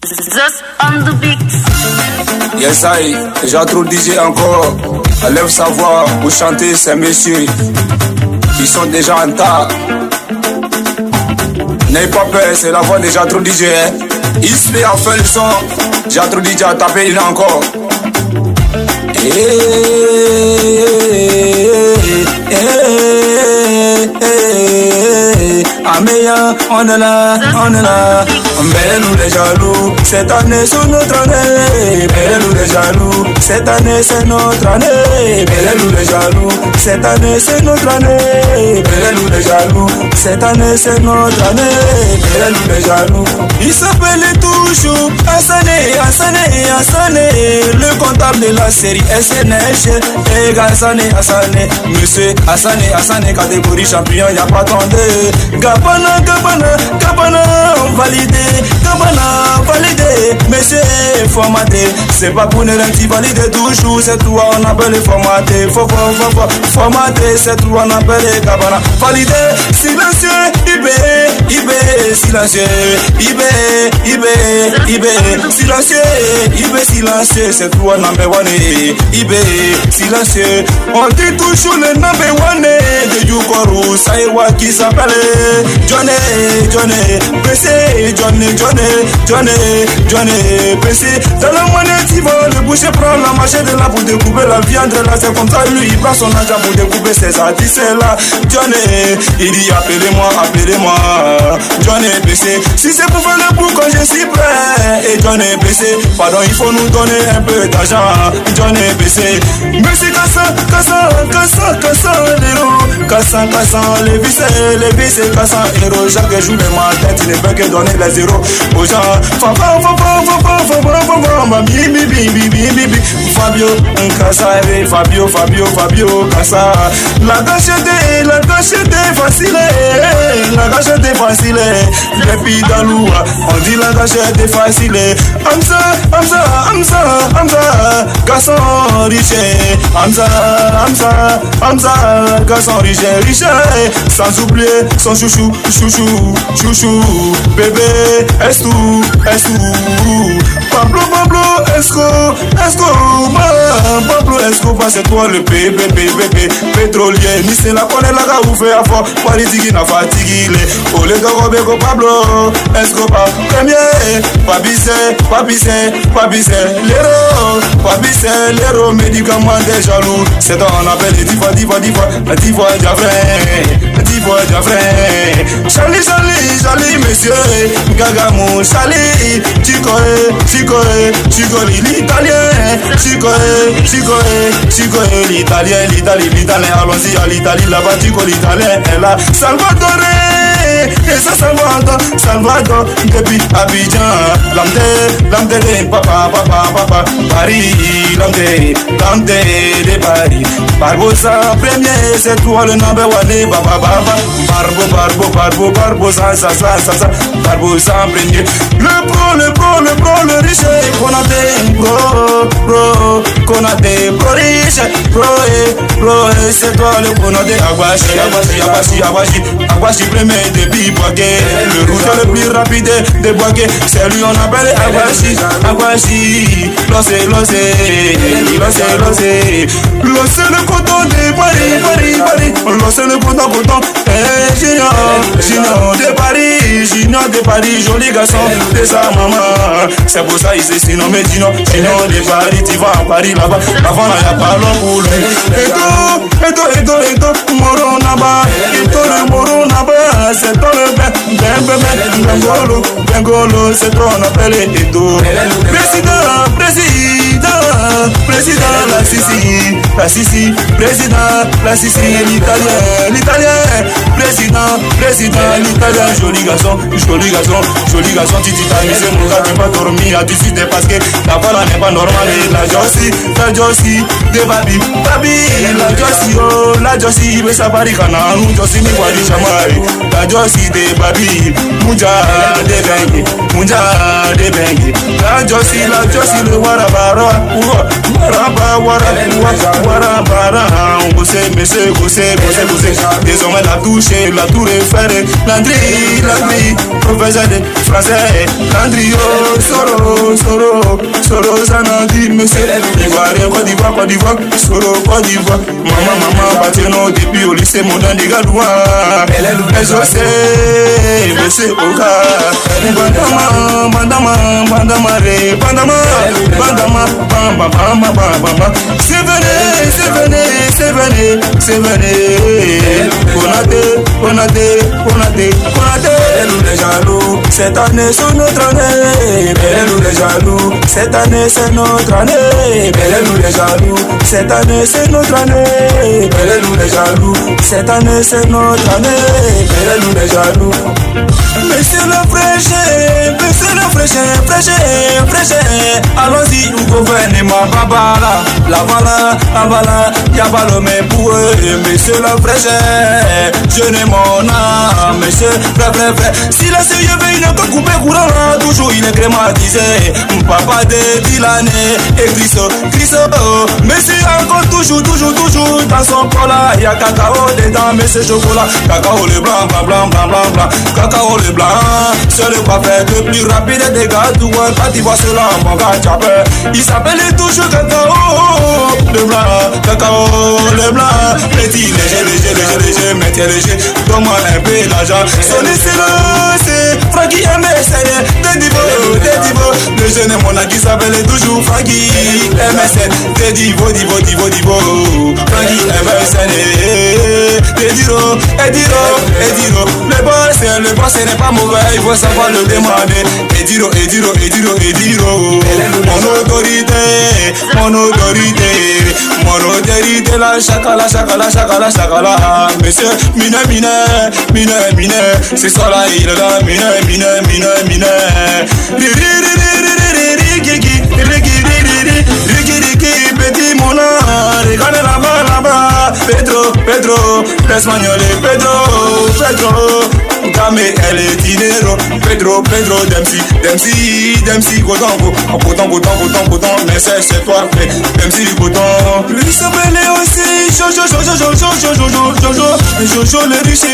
Just on the beat. Yes, déjà trop DJ encore. Enlève sa voix pour chanter ces messieurs. Ils sont déjà en tas. N'ayez pas peur, c'est la voix déjà trop DJ. Il se fait en fait le son. Déjà trop DJ à taper, il est encore. Amélia, on est là, on est là. Belle-nous les jaloux, cette année c'est notre année. Belle-nous les jaloux, cette année c'est notre année. Belle-nous les jaloux, cette année c'est notre année. Belle-nous les jaloux, cette année c'est notre année. Belle-nous les jaloux. Il s'appelle toujours Hassané, Hassané, Hassané. Le comptable de la série SNH. Et Hassané, Hassané. Monsieur Hassané, Hassané, catégorie champion, y'a pas tendé. Gabana, Gabana, Gabana, validé. Gabana, validé. Monsieur formaté. C'est pas pour ne rien valider toujours. C'est toi, on appelle formaté. Formaté, c'est toi, on appelle Gabana. Validé, silencieux, IB, silencieux, IB, silencieux, IB, silencieux. C'est toi, number one. IB, silencieux. On dit toujours le number one de Yukoru. Ça y est, qui s'appelle Johnny, PC, Johnny, PC. Dans la monnaie, tu vas le boucher, prend la machette de là pour découper la viande. Là, c'est comme ça, lui, il prend son argent pour découper ses artistes. Là, Johnny, il dit appelez-moi, Johnny, PC. Si c'est pour faire le bout quand je suis prêt. Et Johnny, PC, pardon, il faut nous donner un peu d'argent. Johnny, PC. Mais c'est cassant, les vis, c'est cassant, héros. Chaque jour, les matins, tu ne peux que donner les zéros aux gens. Fabio, Cassa. La gâchette est facile. Depuis Daloua, on dit la gâchette est facile. Hamza, garçon riche. Hamza, garçon riche. Sans oublier son chouchou. Bébé, Estou. Pablo, Pablo, Esco, c'est toi le bébé, pétrolier. Ni c'est la connaît la gars, vous fait à fort. Politique n'a fatigué. Oh les gars, Robeko, Pablo, Escobar, premier. Papissé, l'héros, médicament des jaloux. C'est toi on appelle les diva, Charlie, monsieur, Gagamou, Charlie, Chico, l'italien, Chico, l'italien, allons-y à l'Italie, là-bas, Chico, l'italien, est là, Salvatore, et ça, Salvador, depuis Abidjan, l'amde, papa, Paris, l'amde de Paris, Barbosa, premier, c'est toi le number one, Barbosa, ça, Barbosa, premier, le pro, le riche, Konate, pro riche, pro, c'est toi le Konate, Aguachi, premier, depuis Boaké, le route le plus rapide de Boaké, c'est lui on appelle Aguachi, l'osé, le coton de Paris, l'osé le coton, Junior de Paris, joli garçon de sa maman. C'est pour ça il s'est surnommé Junior de Paris, tu vas à Paris là-bas, avant là y'a pas l'homme pour lui. Eto, Moro Naba, c'est toi le Bengolo, c'est toi on appelle Eto. Président, la Sicile, président, la Sicile, l'italien, président, l'italien, joli garçon, Titi t'amuser, mon gars, tu pas dormir à 18 parce que la balle n'est pas normale, la Jossi, de Babi, la Jossi, mais ça parie kana, nous Jossi, ni wadi chamari, la Jossi de Babi, Munja de Bengi, la Jossi, le Warabara, Gossé, désormais la touche, la tour est ferrée, Landry, professeur de français, Landry, Soro, Soro Zanadi, monsieur. Ivoirien, Côte d'Ivoire, Soro, Côte d'Ivoire. Maman, Bateno, depuis au lycée Modern de Gadoua. SOC, monsieur Oka. Bandama, c'est venu. Konate. Belle les jaloux, cette année c'est notre année. Belle les jaloux, cette année c'est notre année. Belle les jaloux, cette année c'est notre année. Belle les jaloux, cette année c'est notre année. Belle les jaloux. Monsieur le fraîche, allons-y, au gouvernement, babala, la voilà, y'a pas le même pour eux, monsieur le fraîche, je n'ai mon âme, monsieur, frère, si la sérieux veut une autre coupé courant, toujours il est grématisé, papa de Dylané, et Christo, monsieur encore toujours, dans son cola, y'a cacao dedans, monsieur chocolat, cacao le blanc, cacao le blanc, c'est le parfait le plus rapide des gâteaux. Quand il voit cela, mon gars, il s'appelle toujours cacao le blanc. Petit léger, métier léger, donne-moi un peu d'argent. C'est Frankie MSN, des divos. Le jeune mon qui s'appelle toujours Frankie MSN, des divos. Frankie MSN, des divos. Le boss n'est pas mauvais, il faut savoir le demander. Ediro. Mon autorité, la chakala. Monsieur, mine, c'est ça là, il est là, mine. Riki, petit moulin, regarde là-bas. Pedro, l'espagnol est Pedro. Dame, elle est dinero. Pedro, Dempsey, coton, mais c'est toi, Dempsey, coton. Lui s'appelait aussi Jojo, le riche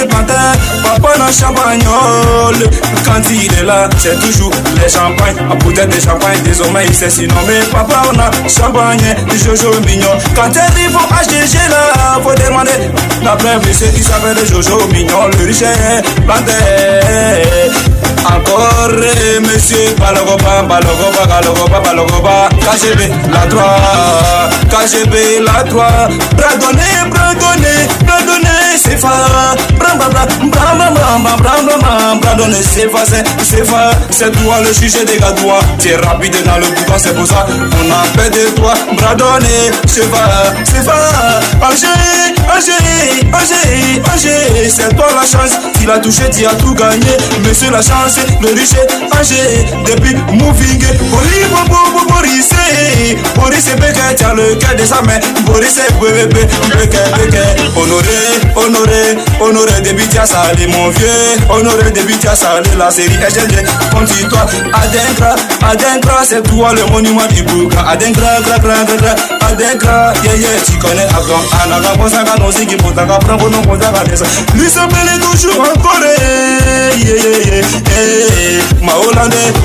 et plantain, papa dans champagnol. Quand il est là, c'est toujours les champagnes, à peut-être des champagnes, désormais il s'est surnommé papa, on a champagne, Jojo mignon. Quand elle arrive au HDG là, faut demander la preuve de ceux qui s'appelle Jojo mignon, le riche et plantain. Encore monsieur Balogoba, KGB la 3, Bradonné, c'est fa, Bradonné, c'est fa, c'est toi le sujet des gâteaux, t'es rapide dans le boucan, c'est pour ça, on appelle de toi, Bradonné, c'est fa, Angers, c'est toi la chance, tu l'as touché, tu as tout gagné, monsieur la chance, le riche Angers, depuis moving, Boris et Beke, tiens le cœur de sa main, Boris et Beke, honoré, depuis tu as salé mon vieux, honoré, depuis tu as salé la série SGG, continue-toi, Adenkra, c'est toi le monument du boucan, Adenkra, tu connais Abdon, Anaga, Bonsaka, Nosiki, Potaka, prends nom, Potaka, lui s'appelle toujours encore,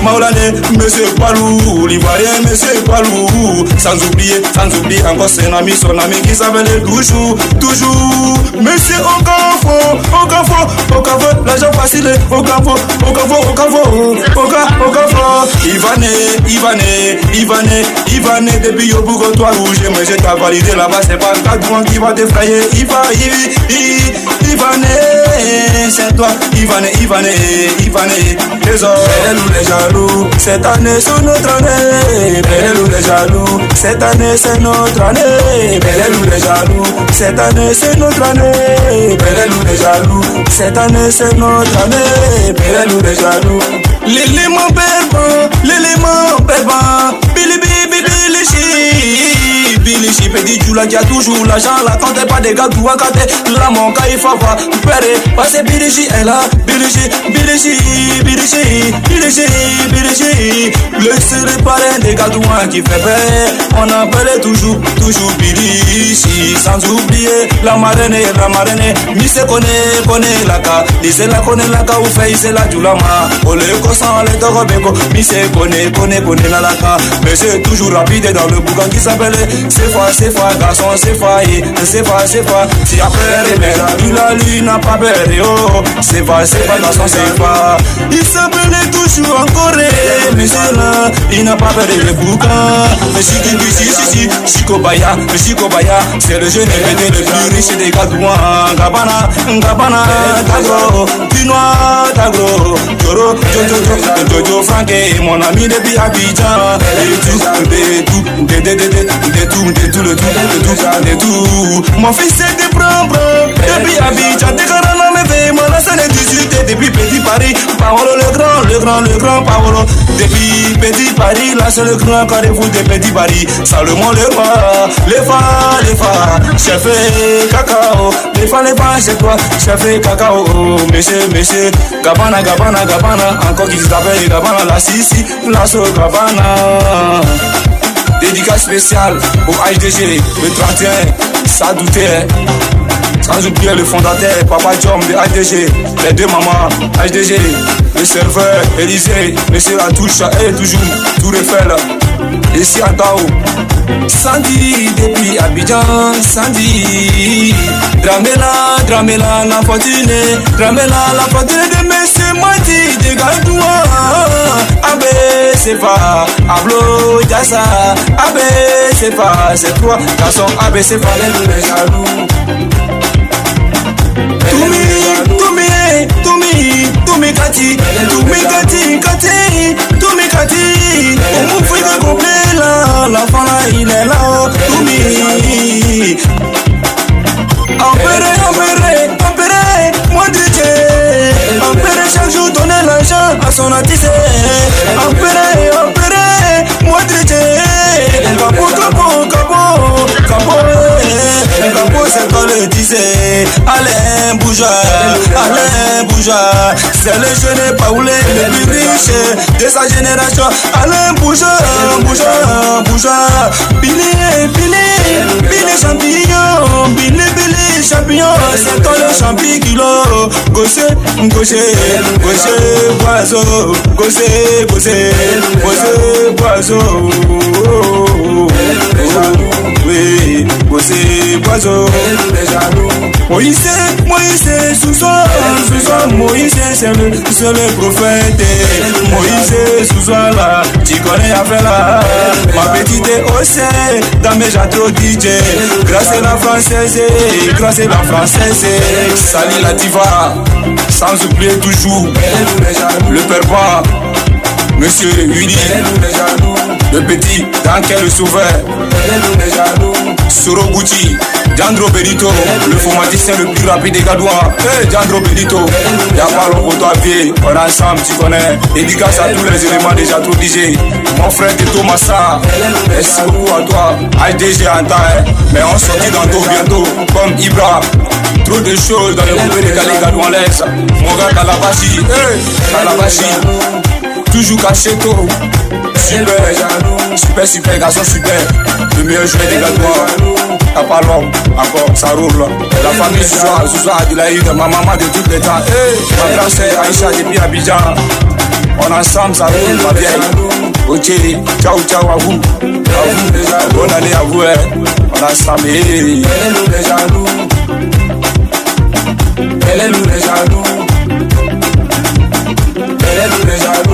Maolane, monsieur Palou, l'Ivoirien, monsieur Palou, sans oublier encore son ami qui s'appelle toujours, monsieur Okafo, l'argent facile, Okafo, Ivane, depuis Yobougo, toi rouge, mais je t'ai validé là-bas, c'est pas Kadouan qui va t'effrayer, Ivane, c'est toi, Ivane, désolé. Belle ou les jaloux, cette année c'est notre année. Belle ou les jaloux, cette année c'est notre année. Belle ou les jaloux, cette année c'est notre année. Belle ou les jaloux, cette année c'est notre année. Belle ou les jaloux. L'élément perdant, Billy Chi, petit toujours là, qui a toujours l'argent là. Quand t'es pas des gars, tout à côté, là mon gars il faut voir. Père, passer Bilichi, elle a Bilichi. Le seul parrain des gars qui fait peur. On appelle toujours Bilichi. Sans oublier la marraine, Miss connaît la ka. Lise la connaît la ka ou fait c'est la Djoulama. Ole kosan le torobeko. Miss connaît la ka. Mais c'est toujours rapide dans le boucan qui s'appelle c'est fa, garçon, c'est fa. Si après il a lui n'a pas peur. Oh, c'est pas, garçon, c'est pas. Il s'appelle toujours encore. Mais c'est là, il n'a pas peur de boucan. Shikobaya, c'est le jeune événement le plus riche des Gadouans. Gabana, Tagro, Pinois, Tagro, Jojo, Franké, mon ami depuis Abidjan. De tout. Mon fils c'est des bras, depuis Abidjan, des carans me fait, mon ancien est 18 depuis Petit Paris. Paolo le grand Paolo. Depuis Petit Paris, là c'est le grand carrefour de Petit Paris. Salomon les fa, chef cacao. Les fa, c'est toi, chef cacao. Monsieur, Gabana, encore qui s'appelle Gabana, la Sissi, la So Gabana. Dédicace spéciale au HDG, le 31, ça doutait. Sans oublier le fondateur, Papa John de HDG, les deux mamans, HDG, le serveur, Élysée, Monsieur Latouche, et toujours, tout refait là. Ici à Tao, Sandy, depuis Abidjan, Sandy, Dramela, la fortune de Monsieur Mati, de Gadoua, Abe, c'est pas, Ablo, Yassa, Abe, c'est pas, c'est toi, garçon, Abe, c'est pas, les jaloux. Toumi Kati, on m'ouvre de complet là, l'enfant là il est là, Toumi. Empéré, moi DJ, empéré chaque jour donner l'argent à son artiste. Empéré, moi DJ, Capo, c'est quand le disait, Alain Bouja, c'est le jeune Paoulé, le plus riche de sa génération. Alain Bouja, Billy champignon, c'est toi le champignon. Gossé, boiseau, boiseau. Oui, Gossé, boiseau. Moïse, sous Moïse, c'est le prophète. Moïse, sous là, tu connais affaire là. Ma petite Océ, dans mes jatros DJ. Grâce à la française, Sali la diva, sans oublier toujours le père Monsieur Willy, le petit, dans quel sauveur, Soro Gucci, Jandro Benito, le formaticien le plus rapide des Gadouans. Hey, Jandro Benito, y'a pas long pour toi, vieux, on est ensemble, tu connais. Dédicace à tous les éléments déjà trop DJ. Mon frère Tito Massa, merci beaucoup à toi. HDG en temps, mais on sortit dans bientôt, comme Ibra. Trop de choses dans le groupe des Gadouans laisse. Mon gars Kalabashi, hey, Kalabashi. Toujours caché tôt. Super garçon, super. Le meilleur joueur des Gadouans. T'as pas l'homme, encore, ça roule. La famille Zouzou Adilaïd, ma maman de tous les temps. Ma grande sœur Aïcha depuis Abidjan. On ensemble, ça roule, ma vieille. Ok, ciao à vous. Bonne année à vous, on ensemble. Elle est nous les jaloux.